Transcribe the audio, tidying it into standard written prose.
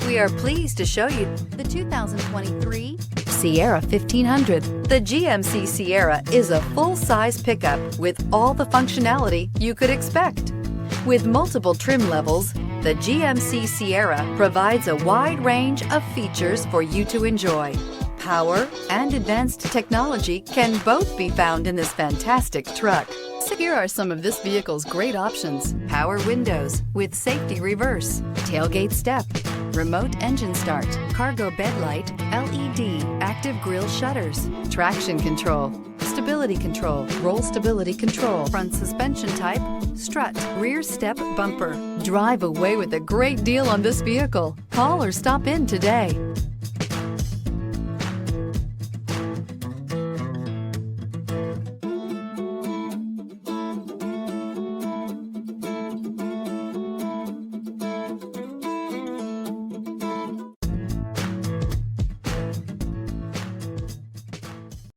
We are pleased to show you the 2023 Sierra 1500. The GMC Sierra is a full-size pickup with all the functionality you could expect. With multiple trim levels, the GMC Sierra provides a wide range of features for you to enjoy. Power and advanced technology can both be found in this fantastic truck. So here are some of this vehicle's great options: power windows with safety reverse, tailgate step, remote engine start, cargo bed light, LED, active grille shutters, traction control, stability control, roll stability control, front suspension type, strut, rear step bumper. Drive away with a great deal on this vehicle. Call or stop in today.